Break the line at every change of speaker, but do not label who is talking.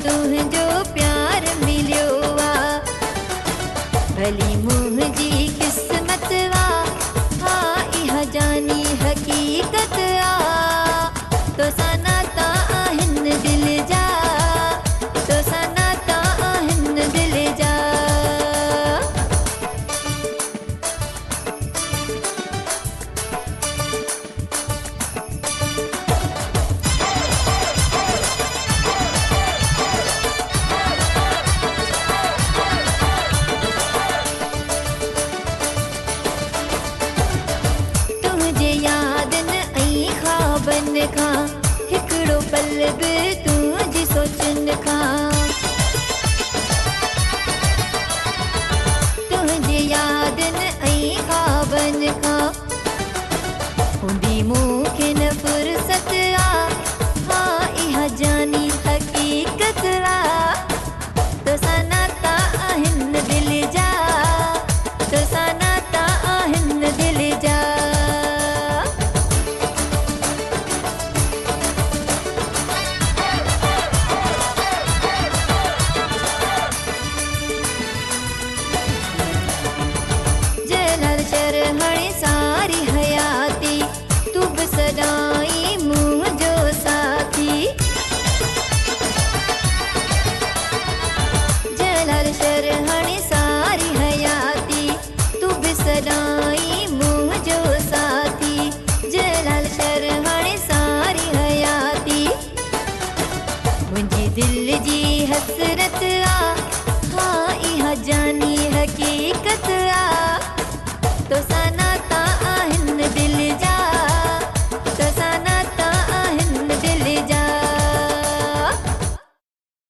तुझो प्यार मिलियो वा भली मुझी किस्मत वा हाँ इहा जानी हकीकत आ तो सनाता आहिन दिल जा तो सनाता आहिन दिल जा बन खा हिकड़ो पल भी तुझी सोचन खा तुझे यादन आई खाबन खा हुंदी मूंखे न फुर्सत आ हाँ इहा जानी हकीकत आ तो सनाता आहिन दिल जा तो सनाता आहिन दिल जा सारी हयाती तू भी सदाई मुझो साथी जलाल शरहणी सारी हयाती तू भी सदाई मुझो साथी जलाल शरहणी सारी हयाती मुझी दिल जी हसरत आ